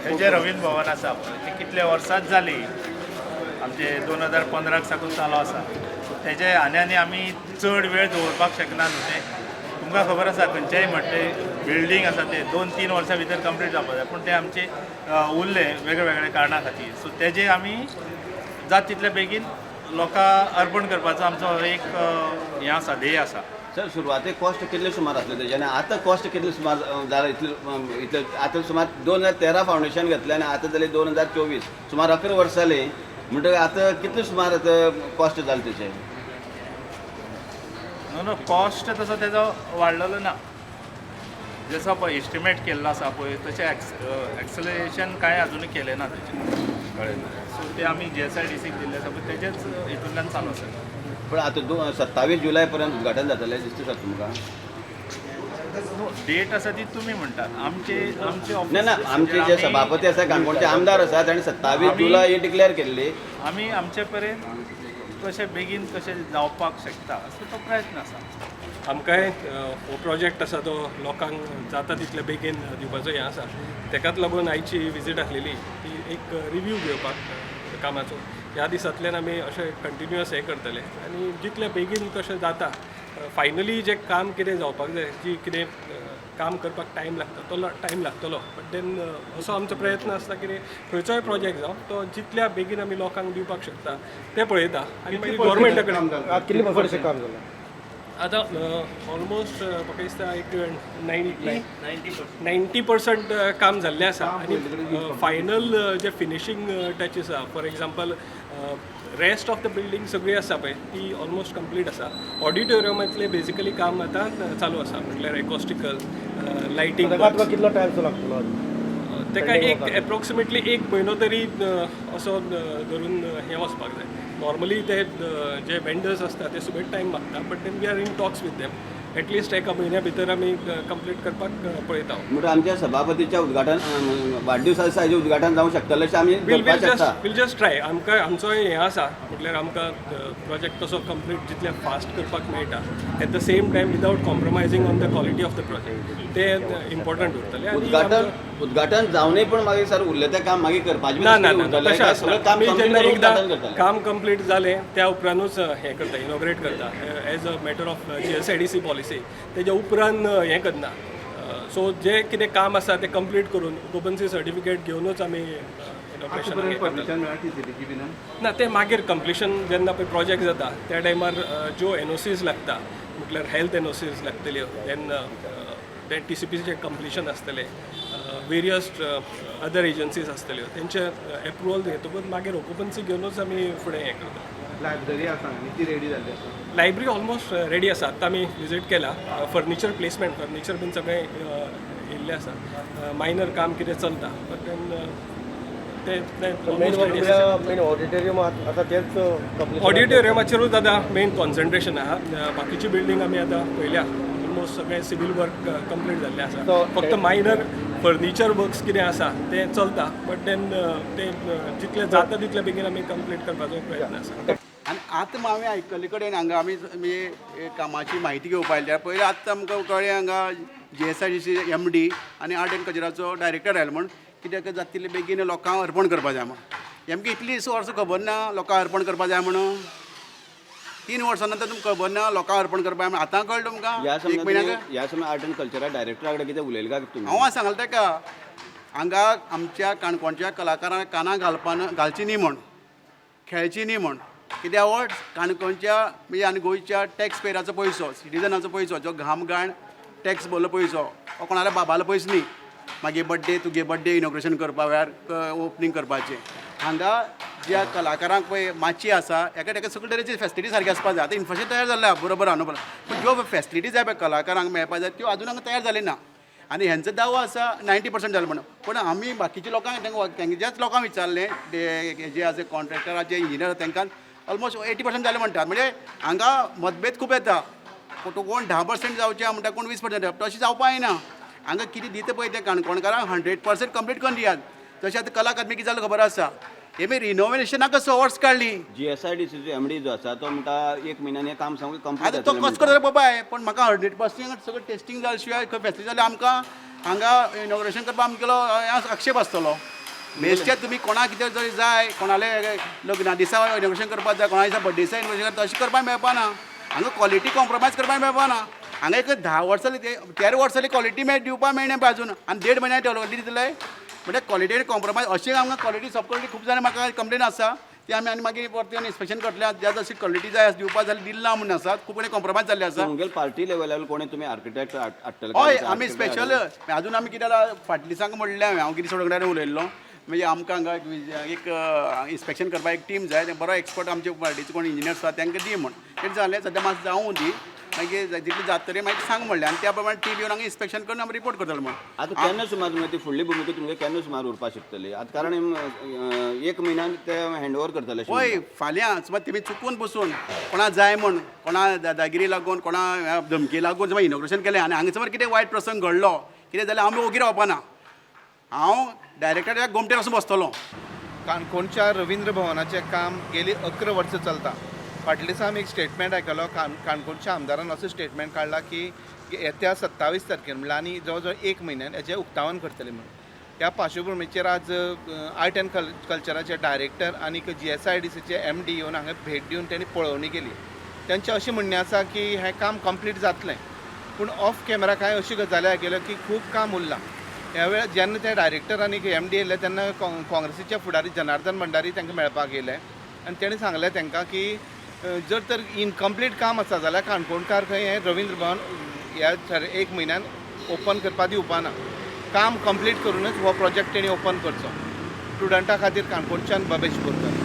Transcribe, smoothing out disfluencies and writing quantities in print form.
हे जे रवींद्र भवन आसा पळय ते कितले वर्सांच जाली आमचे 2015 साकून चालू आसा. तेजे आनी आमी चड वेळ दवरपाक शकना न्हू ते. तुमकां खबर आसा खंयचेय म्हणटे बिल्डींग आसा ते 2-3 वर्सां भितर कंप्लीट जावपाक जाय पूण ते आमचे उरले वेगळे वेगळे कारणां खातीर. सो तेजे आमी जात तितले बेगीन लोकांक अर्पण करपाचो आमचो एक हें आसा ध्येय आसा. सर सुरवातेक कॉस्ट कितले सुमार आसले तेजे आनी आतां कॉस्ट कितले सुमार जाला इतले आतां सुमार 2013 फावंडेशन घेतलें आनी आतां जालें 2024 सुमार 11 वर्सां जाली म्हणटकीर आतां कितले सुमार आतां कॉस्ट जालें तेचे नो कॉस्ट तसो तेजो वाडलेलो ना. जसो पळय एस्टिमेट केल्लो आसा पळय तशें एक्सलेशन कांय अजुनूय केलें ना तेजें कळ्ळें. सो ते आमी GSIDCक दिल्ले आसा पळय तेजेच हितूंतल्यान चालू आसा. पण आतां 27 जुलय पर्यंत उद्घाटन जातलें दिसता सर तुमकां. डेट आसा ती तुमी म्हणटात आमचे ना ना आमचे जे सभापती आसा काणकोणचे आमदार आसा ताणें 27 जुलय ही डिक्लेअर केल्ली. आमी आमचे पर्यंत कशें बेगीन कशें जावपाक शकता असो तो प्रयत्न आसा. आमकांय हो प्रोजेक्ट आसा तो लोकांक जाता तितले बेगीन दिवपाचो हें आसा. तेकाच लागून आयची विजीट आसलेली ती एक रिव्यू घेवपाक कामाचो. ह्या दिसांतल्यान आमी अशें कंटिन्युअस हें करतले आनी जितले बेगीन कशें जाता फायनली जें काम कितें जावपाक जाय जी कितें काम करपाक टायम लागता तो टायम लागतलो. बट देन असो आमचो प्रयत्न आसता की खंयचोय प्रोजेक्ट जावं तो जितल्या बेगीन आमी लोकांक दिवपाक शकता तें पळयता आनी मागीर गोवोरमेंटा कडेन कितले वर्सां काम जालें आतां ऑलमोस्ट म्हाका दिसता एक 90% काम जाल्लें आसा आनी फायनल जे फिनिशींग टचीस आसा for example rest of the building सगळी आसा पळय ती ऑलमोस्ट कंप्लीट आसा. ऑडिटोरियमांतलें बेजिकली काम आतां चालू आसा म्हटल्यार एकॉस्टिकल लायटींग कितलो टायम लागतलो ताका एक एप्रोक्सिमेटली 1 म्हयनो तरी असो धरून हें वचपाक जाय. नॉर्मली ते जे वेंडर्स आसता ते सुबेज टायम मागता but then we are in talks with them at least एका म्हयन्या भितर आमी कंप्लीट करपाक पळयता. म्हणून आमच्या सभापतीच्या उद्घाटन वाडदिवसा दिसा हेजें उद्घाटन जावंक शकतलें अशें आमी करपाक शकता. Will just try. आमकां आमचो हें आसा म्हटल्यार आमकां प्रोजेक्ट तसो कंप्लीट जितले फास्ट करपाक मेळटा at the same time without compromising on the quality of the project ते इम्पॉर्टंट उरतलें. उद्घाटन जावनय पण मागीर सर उरलें तें काम मागीर करपाचें ना ना ना तशें आसना. आमी जेन्ना एकदां करतले. काम कंप्लीट जालें त्या उपरांतूच हें करता इनॉग्रेट करता as a matter of GSIDC policy. तेज्या उपरांत हें करना. सो जें कितें काम आसा तें कंप्लीट करून ऑक्युपन्सी सर्टिफिकेट घेवनूच आमी इनॉग्रेशन ना तें मागीर कंप्लिशन जेन्ना पळय प्रोजेक्ट जाता त्या टायमार ज्यो NOCs लागता म्हटल्यार हेल्थ NOCs लागतल्यो देन TCPचे कंप्लिशन आसतलें वेरियस अदर एजन्सीज आसतल्यो तेंचे एप्रुवल घेतकूच मागीर ऑक्युपन्सी घेवनूच आमी फुडें हें करता. लायब्ररी आसा ती रेडी जाल्ली आसा. लायब्ररी ऑलमोस्ट रेडी आसा. आतां आमी विजीट केला. फर्निचर प्लेसमेंट फर्निचर बीन सगळें येयल्लें आसा. मायनर काम कितें चलता बट देन मेन ऑडिटोरियम आतां तेच ऑडिटोरियमाचेरूच आतां मेन कॉन्सन्ट्रेशन आहा. बाकीची बिल्डींग आमी आतां पळयल्या ऑलमोस्ट सगळें सिवील वर्क कंप्लीट जाल्लें आसा. फक्त मायनर फर्निचर वर्क्स कितें आसा तें चलता बट देन तें जितलें जाता तितले बेगीन आमी कंप्लीट करपाचो प्रयत्न आसा. आनी आतां हांवें आयकल्ले कडेन हांगा आमी कामाची म्हायती घेवपाक आयल्या पयलीं आतां आमकां कळ्ळें हांगा GSIDC MD आनी आर्ट एंड कल्चराचो डायरेक्टर आयलो म्हण कित्याक जाता तितले बेगीन लोकांक अर्पण करपा जाय म्हण. आमकां इतली वर्सां खबर ना लोकांक अर्पण करपा जाय म्हणून 3 वर्सां नंतर तुमकां खबर ना लोकांक अर्पण करपा जाय आतां कळ्ळें तुमकां एक म्हयन्याक. ह्या समय आर्ट एंड कल्चरा डायरेक्टरा कडेन कितें उलयलें काय तुमी. हांव सांगलें ताका हांगा आमच्या काणकोणच्या कलाकारांक कानाक घालची न्ही म्हण खेळची न्ही म्हण. कित्याक हो काणकोणच्या म्हणजे आनी गोंयच्या टॅक्स पेयराचो पयसो सिटिझनाचो पयसो जो घाम घाण टॅक्स भरलो पयसो हो कोणाल्या बाबालो पयसो न्ही. मागीर बड्डे तुगे बड्डे इनॉग्रेशन करपा वेळार ओपनिंग करपाचें. हांगा ज्या कलाकारांक पळय मातशी आसा एका तेका सगळे तरेची फेसिलिटी सारकी आसपाक जाय. आतां इन्फ्रास्ट्रक्चर तयार जाल्लें आहा बरोबर आहा न्हू पूण ज्यो फेसिलिटी जाय पळय कलाकारांक मेळपाक जाय त्यो आजून हांगा तयार जाली ना. आनी हेंचो दावो आसा 90% जालो म्हणून. पूण आमी बाकीच्या लोकांक तेंच्याच लोकांक विचारलें जे आसा कॉन्ट्रॅक्टराचे इंजिनियर तांकां ऑलमोस्ट 80% जालें म्हणटात. म्हणजे हांगा मतभेद खूब येता. कोण 10% जावचें म्हणटा कोण 20% तशें जावपाक जायना. हांगा कितें दिता पळय तें काणकोणकारांक 100% कंप्लीट करून दियात. तशें आतां कला अकादमी कितें जालें खबर आसा हेमी रिनोवेशनाक 6 वर्स काडली. GSIDC MD जो आसा तो म्हणटा 1 म्हयन्यान काम सगळें कंप्लीट आतां तो कसो करता बाबाय. पण म्हाका 100% सगळें टेस्टींग जाले शिवाय खंय फेसिलिटी जाल्यार आमकां हांगा इनॉग्रेशन करपाक आमगेलो आक्षेप आसतलो. बेश्टे तुमी कोणाक कितें जरी जाय कोणाले लग्ना दिसा इनोग्रेशन करपाक जाय कोणा दिसा बर्थडे दिसा इनोग्रेशन करता अशें करपाक मेळपा ना हांगा क्वॉलिटी कॉम्प्रोमायज करपाक मेळपा ना हांगा एक 10 वर्सां 13 वर्सांनी क्वॉलिटी दिवपाक मेळना पळय अजून आनी 1.5 म्हयन्यान क्वॉलिटी दितले म्हणजे क्वॉलिटी कॉम्प्रोमायज अशें आमकां क्वॉलिटी सब क्वॉलिटी खूब जाणां म्हाका कंप्लेन आसा ती आमी मागीर परत इन्स्पेक्शन करतले ज्या जशी क्वॉलिटी जाय दिवपाक जाल्यार दिला म्हणून आसात खूब कडेन कॉम्प्रोमायज जाल्ले आसा तुमगेल पार्टी लेवलार कोणी तुम्ही आर्किटेक्ट हाडटले हय आमी स्पेशल अजून आमी कितें फाटल्या दिसांक म्हणलें हांव गिरी सोडकड्यान उलयल्लो म्हणजे आमकां हांगा एक इन्स्पेक्शन करपाक एक टीम जाय बरो एक्सपर्ट आमचे पार्टीचे कोण इंजिनियर आसा तांकां दी म्हण तें जालें सद्या मातशें जावं दी मागीर जितलें जातरें मागीर सांग म्हणलें आनी त्या प्रमाणे टीम येवन हांगा इन्स्पेक्शन करून आमी रिपोर्ट करतलो म्हण आता केन्ना सुमार तुमगे ती फुडली भुमिका तुमगे केन्ना सुमार उरपाक शकतली आता कारण 1 म्हयन्यान ते हँडओव्हर करतले अशें हय फाल्यां समज तुमी चुकून बसून कोणा जाय म्हण कोणा दादागिरी लागून कोणा धमकी लागून समज इनोग्रेशन केलें आनी हांगा समज कितें वायट प्रसंग घडलो कितें जाल्यार आमी ओगी रावपा ना हांव डायरेक्टराच्या गोमटेर वचून बसतलो काणकोणच्या रवींद्र भवनाचें काम गेली 11 वर्सां चलता फाटल्या दिसा आमी एक स्टेटमेंट आयकलो काणकोणच्या आमदारान असो स्टेटमेंट काडला की येत्या 27 तारखेर म्हणल्यार आनी जवळ जवळ 1 म्हयन्यान हेचें उक्तावण करतले म्हणून ह्या पार्श्वभुमीचेर आज आर्ट एंड कल्चराचे डायरेक्टर आनी GSIDCचे MD येवन हांगा भेट दिवन त्यांनी पळोवणी केली त्यांचें अशें म्हणणें आसा की हें काम कंप्लीट जातलें पूण ऑफ कॅमेरा कांय अशी गजाली आयकल्यो की खूब काम उरलां ह्या वेळार जेन्ना ते डायरेक्टर आनी MD येयले तेन्ना काँग्रेसीचे फुडारी जनार्दन भंडारी तांकां मेळपाक येयले आनी तेणें सांगलें तांकां की जर तर इनकम्प्लीट काम आसा जाल्यार काणकोणकार खंय हें रवींद्र भवन ह्या 1 म्हयन्यान ओपन करपाक दिवपा ना काम कंप्लीट करूनच हो प्रोजेक्ट तेणी ओपन करचो स्टुडंटा खातीर काणकोणच्यान बबेश बोरकर